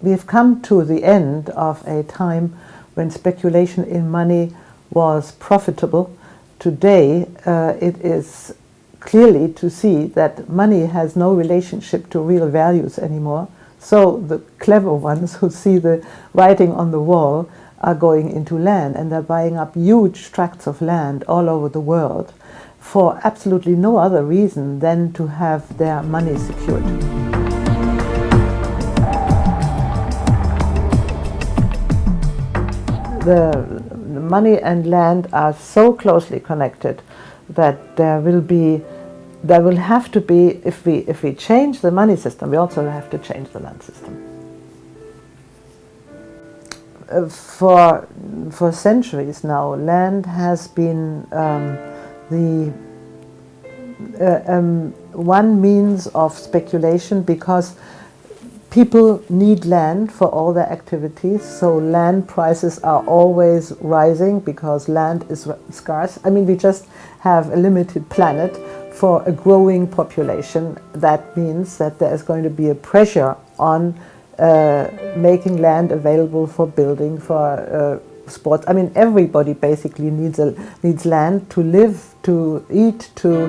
we've come to the end of a time when speculation in money was profitable. Today, it is clearly to see that money has no relationship to real values anymore. So the clever ones who see the writing on the wall are going into land, and they're buying up huge tracts of land all over the world for absolutely no other reason than to have their money secured. The money and land are so closely connected that there will have to be, if we change the money system, we also have to change the land system. For centuries now, land has been one means of speculation, because people need land for all their activities, so land prices are always rising because land is scarce. I mean, we just have a limited planet for a growing population. That means that there is going to be a pressure on making land available for building, for sports. I mean, everybody basically needs land to live, to eat, to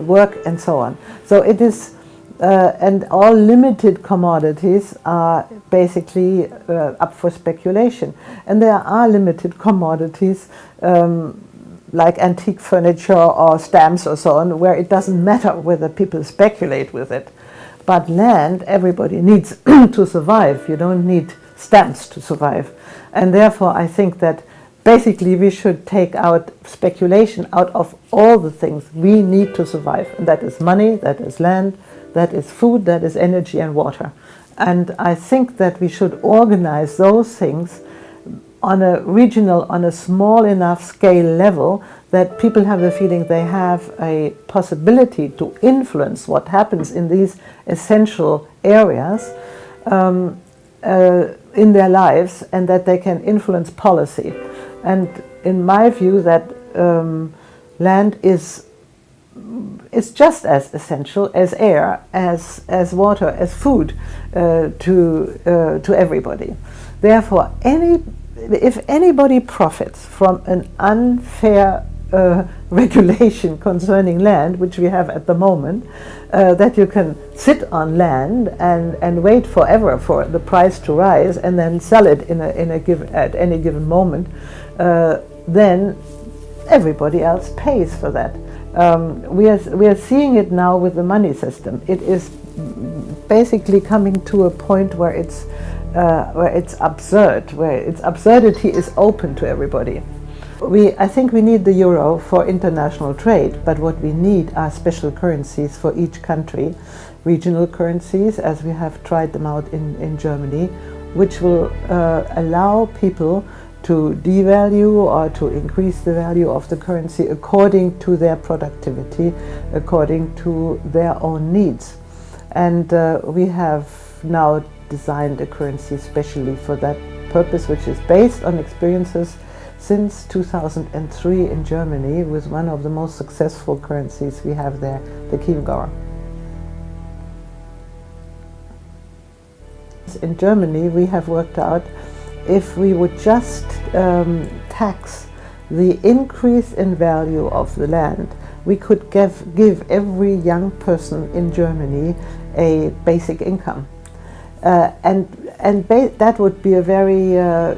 work, and so on. So it is, and all limited commodities are basically up for speculation. And there are limited commodities like antique furniture or stamps or so on, where it doesn't matter whether people speculate with it. But land, everybody needs to survive. You don't need stamps to survive. And therefore, I think that basically we should take out speculation out of all the things we need to survive. And that is money, that is land, that is food, that is energy and water. And I think that we should organize those things on a regional, on a small enough scale level that people have the feeling they have a possibility to influence what happens in these essential areas in their lives, and that they can influence policy. And in my view, that land is just as essential as air, as water, as food to everybody. Therefore, if anybody profits from an unfair regulation concerning land, which we have at the moment, that you can sit on land and wait forever for the price to rise and then sell it at any given moment, then everybody else pays for that. We are seeing it now with the money system. It is basically coming to a point where it's absurd, where its absurdity is open to everybody. I think we need the euro for international trade, but what we need are special currencies for each country, regional currencies, as we have tried them out in Germany, which will allow people to devalue or to increase the value of the currency according to their productivity, according to their own needs. And we have now designed a currency especially for that purpose, which is based on experiences since 2003 in Germany with one of the most successful currencies we have there, the Chiemgauer. In Germany, we have worked out if we would just tax the increase in value of the land, we could give every young person in Germany a basic income. That would be a very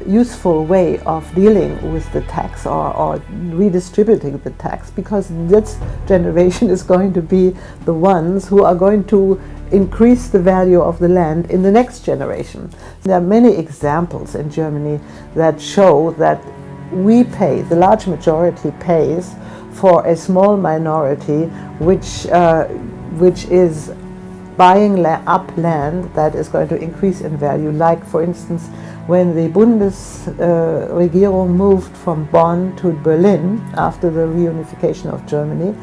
useful way of dealing with the tax or redistributing the tax, because this generation is going to be the ones who are going to increase the value of the land in the next generation. There are many examples in Germany that show that the large majority pays for a small minority which is buying up land that is going to increase in value. Like, for instance, when the Bundesregierung moved from Bonn to Berlin after the reunification of Germany,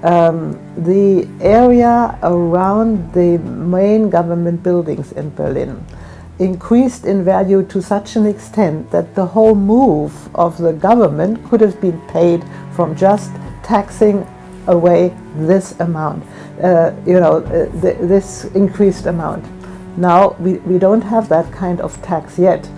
the area around the main government buildings in Berlin increased in value to such an extent that the whole move of the government could have been paid from just taxing away this amount, this increased amount. Now we don't have that kind of tax yet.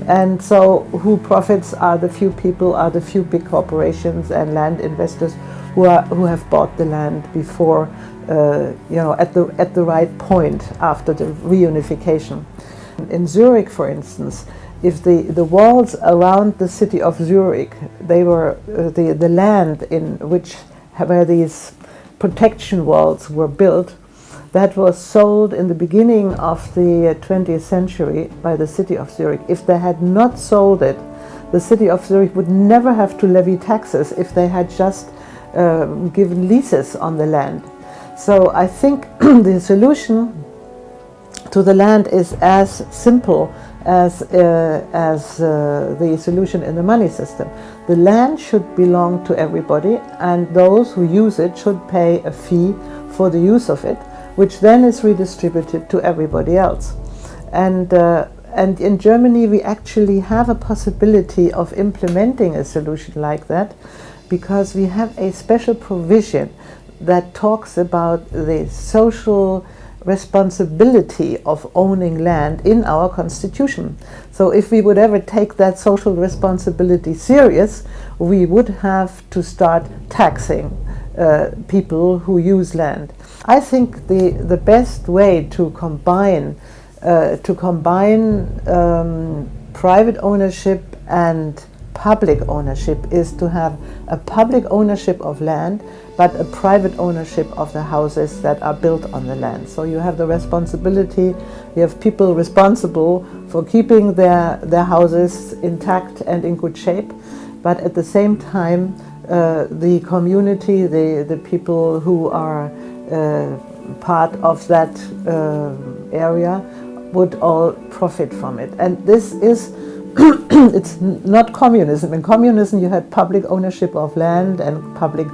And so who profits are the few people, are the few big corporations and land investors who have bought the land before, at the right point after the reunification. In Zurich, for instance, if the walls around the city of Zurich, they were the land in where these protection walls were built, that was sold in the beginning of the 20th century by the city of Zurich. If they had not sold it, the city of Zurich would never have to levy taxes if they had just given leases on the land. So I think the solution to the land is as simple as the solution in the money system. The land should belong to everybody, and those who use it should pay a fee for the use of it, which then is redistributed to everybody else. And in Germany we actually have a possibility of implementing a solution like that, because we have a special provision that talks about the social responsibility of owning land in our constitution. So if we would ever take that social responsibility serious, we would have to start taxing people who use land. I think the best way to combine private ownership and public ownership is to have a public ownership of land, but a private ownership of the houses that are built on the land. So you have the responsibility, you have people responsible for keeping their houses intact and in good shape, but at the same time the community, the people who are part of that area would all profit from it. And this is it's not communism. In communism you had public ownership of land and public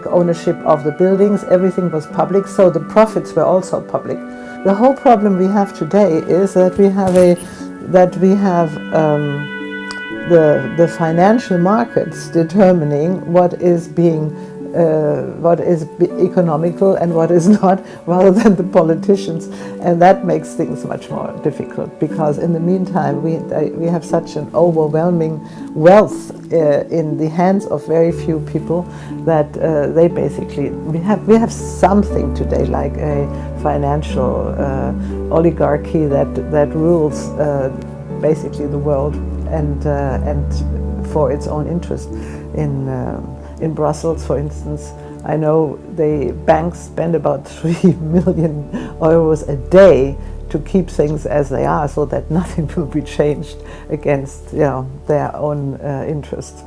ownership of the buildings. Everything was public, so the profits were also public. The whole problem we have today is that we have the financial markets determining what is economical and what is not, rather than the politicians, and that makes things much more difficult, because in the meantime we have such an overwhelming wealth in the hands of very few people that they basically we have something today like a financial oligarchy that rules basically the world and for its own interest. In Brussels, for instance, I know the banks spend about 3 million euros a day to keep things as they are, so that nothing will be changed against their own interests.